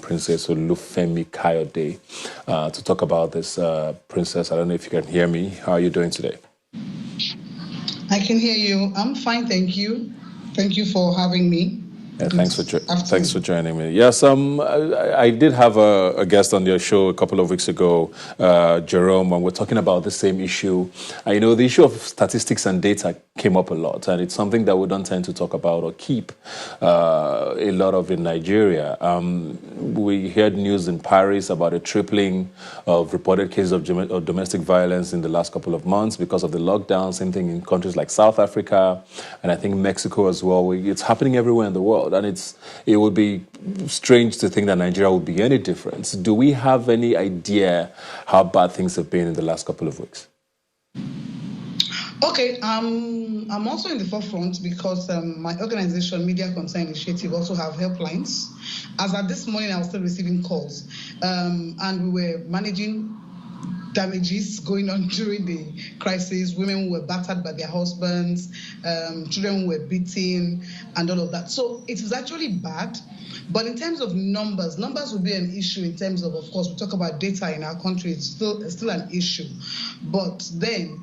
Princess Olufemi-kayode to talk about this. Princess, I don't know if you can hear me. How are you doing today? I can hear you. I'm fine, thank you. Thank you for having me. Yeah, thanks for joining me. Yes, I did have a guest on your show a couple of weeks ago, Jerome, and we're talking about the same issue. The issue of statistics and data came up a lot, and it's something that we don't tend to talk about or keep a lot of in Nigeria. We heard news in Paris about a tripling of reported cases of domestic violence in the last couple of months because of the lockdown. Same thing in countries like South Africa, and I think Mexico as well. It's happening everywhere in the world. And it would be strange to think that Nigeria would be any different. Do we have any idea how bad things have been in the last couple of weeks? Okay, I'm also in the forefront because my organization, MEDIACON Initiative, also have helplines. As at this morning, I was still receiving calls, and we were managing damages going on during the crisis. Women were battered by their husbands, children were beaten, and all of that. So it is actually bad. But in terms of numbers will be an issue in terms of course, we talk about data in our country, it's still an issue. But then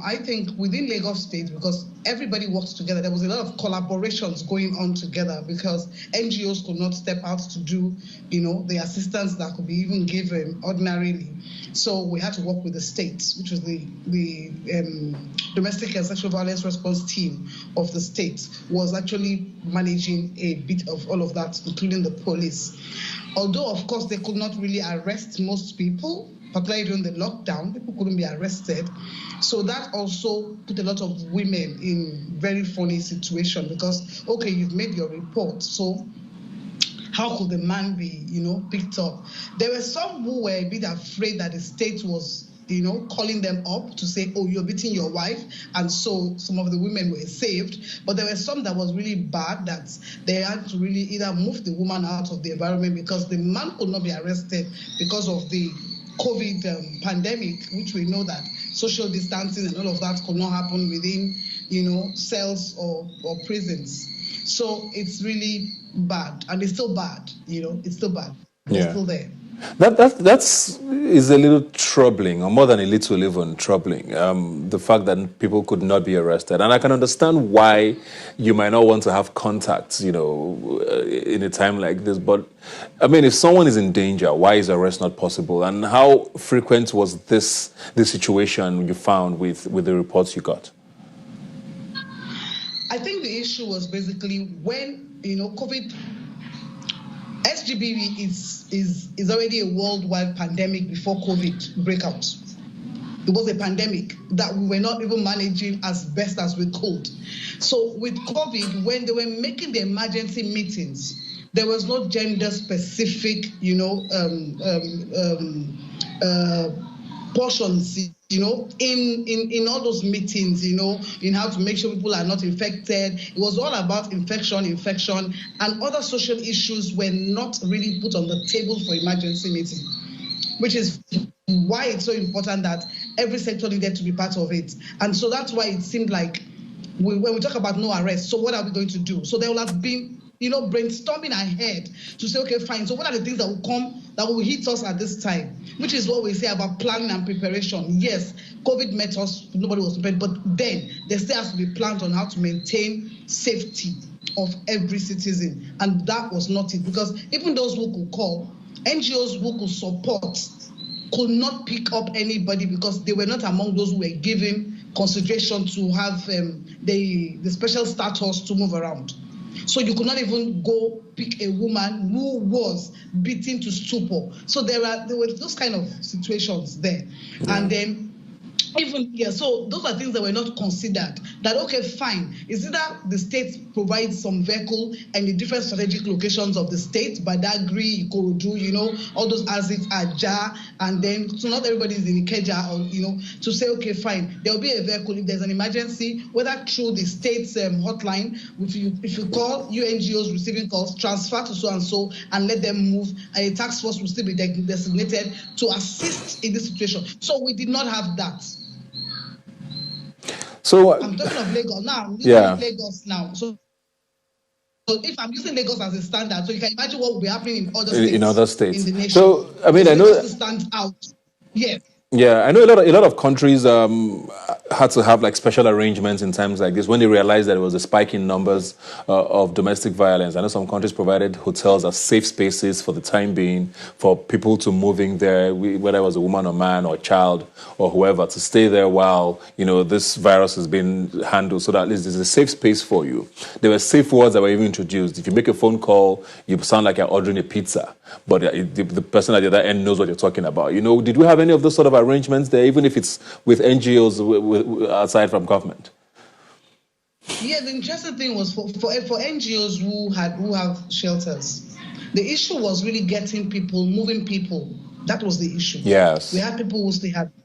I think within Lagos State, because everybody works together, there was a lot of collaborations going on together because NGOs could not step out to do, the assistance that could be even given ordinarily. So we had to work with the state, which was the Domestic and Sexual Violence Response Team of the state, was actually managing a bit of all of that, including the police. Although, of course, they could not really arrest most people, particularly during the lockdown, people couldn't be arrested. So that also put a lot of women in very funny situation because, okay, you've made your report, so how could the man be, picked up? There were some who were a bit afraid that the state was, calling them up to say, oh, you're beating your wife. And so some of the women were saved. But there were some that was really bad that they had to really either move the woman out of the environment because the man could not be arrested because of the COVID pandemic, which we know that social distancing and all of that could not happen within, cells or prisons. So it's really bad, and it's still bad. It's still bad. It's still there. That's a little troubling, or more than a little, even troubling. The fact that people could not be arrested, and I can understand why you might not want to have contacts, in a time like this. But I mean, if someone is in danger, why is arrest not possible? And how frequent was this situation you found with the reports you got? I think the issue was basically when, COVID, SGBV is already a worldwide pandemic before COVID breakout. It was a pandemic that we were not even managing as best as we could. So with COVID, when they were making the emergency meetings, there was no gender-specific, portions, in all those meetings, in how to make sure people are not infected. It was all about infection, and other social issues were not really put on the table for emergency meeting, which is why it's so important that every sector needed to be part of it. And so that's why it seemed like when we talk about no arrest, so what are we going to do? So there will have been brainstorming ahead to say, okay, fine. So what are the things that will come, that will hit us at this time? Which is what we say about planning and preparation. Yes, COVID met us, nobody was prepared, but then there still has to be planned on how to maintain safety of every citizen. And that was not it, because even those who could call, NGOs who could support, could not pick up anybody because they were not among those who were given consideration to have the special status to move around. So you could not even go pick a woman who was beaten to stupor. So there were those kind of situations there. Yeah. And then so those are things that were not considered. That, okay, fine, is either the state provides some vehicle and the different strategic locations of the state, Badagry, Ikorodu, all those assets are Jar, and then so not everybody is in Ikeja, or to say, okay, fine, there will be a vehicle if there's an emergency, whether through the state's hotline, if you call UNGOs receiving calls, transfer to so and so and let them move, and a task force will still be designated to assist in this situation. So we did not have that. So I'm talking of Lagos now. Yeah. Lagos now. So if I'm using Lagos as a standard, so you can imagine what will be happening in other states in the nation. So I mean, I know Lagos stands out. Yes. Yeah, I know a lot of countries had to have like special arrangements in times like this when they realized that there was a spike in numbers of domestic violence. I know some countries provided hotels as safe spaces for the time being for people to move in there, whether it was a woman or man or a child or whoever, to stay there while this virus has been handled, so that at least there's a safe space for you. There were safe words that were even introduced. If you make a phone call, you sound like you're ordering a pizza, but the person at the other end knows what you're talking about. Did we have any of those sort of arrangements there, even if it's with NGOs aside from government? Yeah, the interesting thing was for NGOs who have shelters, the issue was really getting people, moving people. That was the issue. Yes. We had people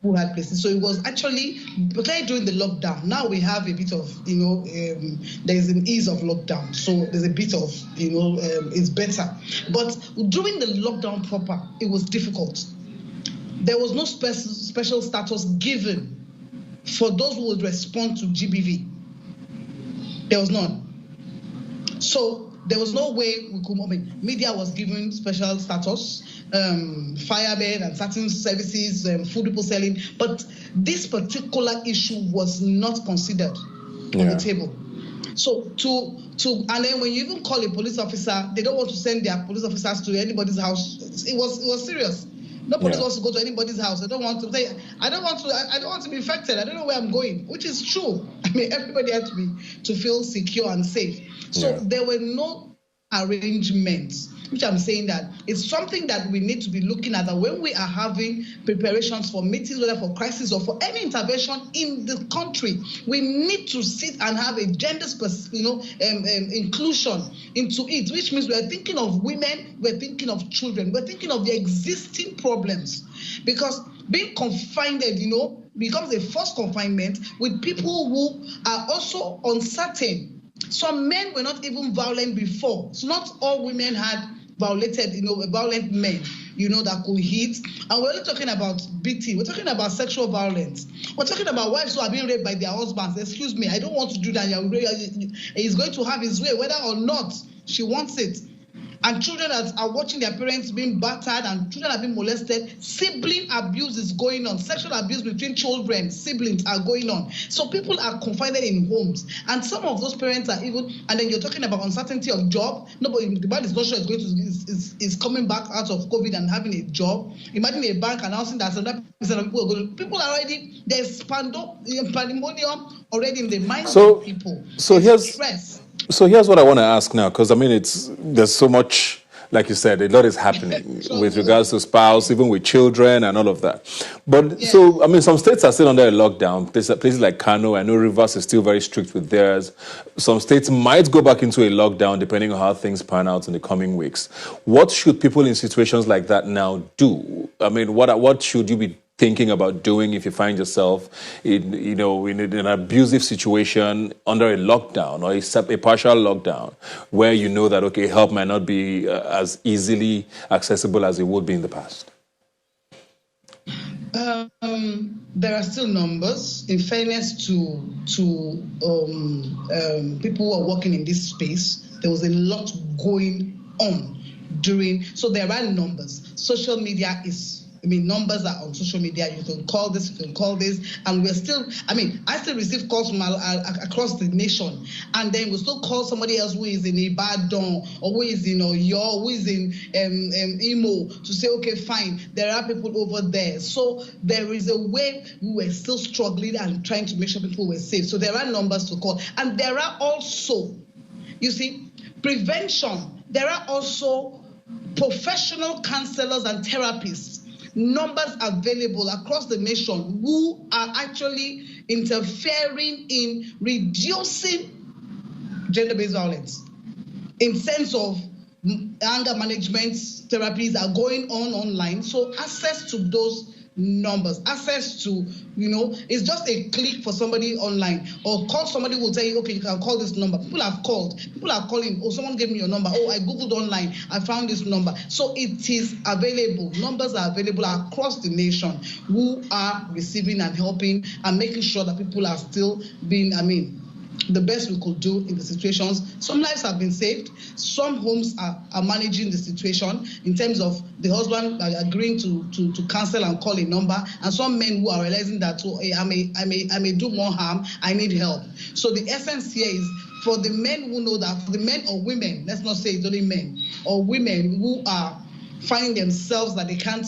who had places. So it was actually, particularly during the lockdown. Now we have a bit of, there's an ease of lockdown. So there's a bit of, it's better. But during the lockdown proper, it was difficult. There was no special status given for those who would respond to GBV. There was none. So there was no way we could, media was given special status, firemen and certain services, food people selling, but this particular issue was not considered on the table. So and then when you even call a police officer, they don't want to send their police officers to anybody's house. It was serious. Nobody wants to go to anybody's house. I don't want to be infected. I don't know where I'm going, which is true. Everybody had to feel secure and safe. So there were no arrangements, which I'm saying that it's something that we need to be looking at, that when we are having preparations for meetings, whether for crisis or for any intervention in the country, we need to sit and have a gender-specific, inclusion into it, which means we're thinking of women, we're thinking of children, we're thinking of the existing problems, because being confined, becomes a forced confinement with people who are also uncertain. Some men were not even violent before. So not all women had violated, violent men, that could hit. And we're only talking about beating. We're talking about sexual violence. We're talking about wives who are being raped by their husbands. Excuse me, I don't want to do that. He's going to have his way, whether or not she wants it. And children are watching their parents being battered, and children are being molested. Sibling abuse is going on. Sexual abuse between children, siblings are going on. So people are confined in homes. And some of those parents are even, and then you're talking about uncertainty of job. Nobody, the man is not sure is coming back out of COVID and having a job. Imagine a bank announcing that 100% of people are going. People are already, there's pandemonium already in the minds of people. So here's stress. So here's what I want to ask now, because there's so much, like you said, a lot is happening with regards to spouse, even with children and all of that. But so, some states are still under a lockdown. Places like Kano, I know Rivers is still very strict with theirs. Some states might go back into a lockdown depending on how things pan out in the coming weeks. What should people in situations like that now do? What should you be thinking about doing if you find yourself in an abusive situation under a lockdown or a partial lockdown, where you know that, okay, help might not be as easily accessible as it would be in the past? There are still numbers. In fairness to people who are working in this space, there was a lot going on so there are numbers. Social media is, numbers are on social media. You can call this, and we're still, I still receive calls from across the nation, and then we'll still call somebody else who is in Ibadan, or who is in Oyo, who is in Imo, to say, okay, fine, there are people over there. So there is a way we were still struggling and trying to make sure people were safe. So there are numbers to call, and there are also, prevention. There are also professional counselors and therapists, numbers available across the nation, who are actually interfering in reducing gender-based violence. In sense of anger management therapies are going on online. So access to those numbers, access to, it's just a click for somebody online, or call somebody who will tell you, okay, you can call this number. People have called, people are calling, someone gave me your number, I Googled online, I found this number. So it is available. Numbers are available across the nation who are receiving and helping and making sure that people are still being, the best we could do in the situations. Some lives have been saved. Some homes are managing the situation in terms of the husband agreeing to cancel and call a number, and some men who are realizing that, oh, hey, I may do more harm, I need help. So the essence here is for the men who know that, for the men or women, let's not say it's only men, or women who are finding themselves that they can't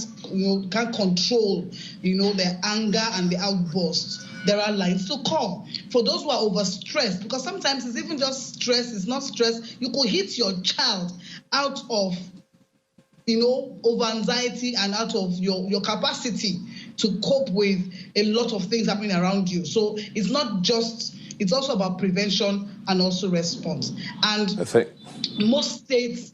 control, their anger and the outbursts. There are lines to call. For those who are overstressed, because sometimes it's even just stress, it's not stress. You could hit your child out of, over anxiety and out of your capacity to cope with a lot of things happening around you. So it's not just, it's also about prevention and also response. And most states,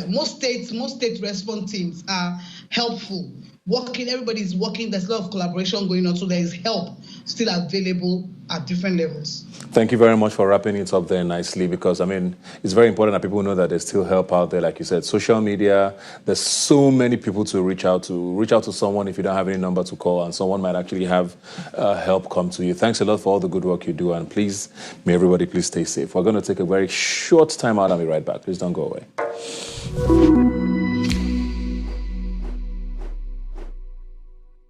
most state response teams are helpful. Everybody's working, there's a lot of collaboration going on, so there is help still available at different levels. Thank you very much for wrapping it up there nicely, because, it's very important that people know that there's still help out there. Like you said, social media, there's so many people to reach out to. Reach out to someone if you don't have any number to call, and someone might actually have help come to you. Thanks a lot for all the good work you do, and please, may everybody please stay safe. We're going to take a very short time out and be right back. Please don't go away.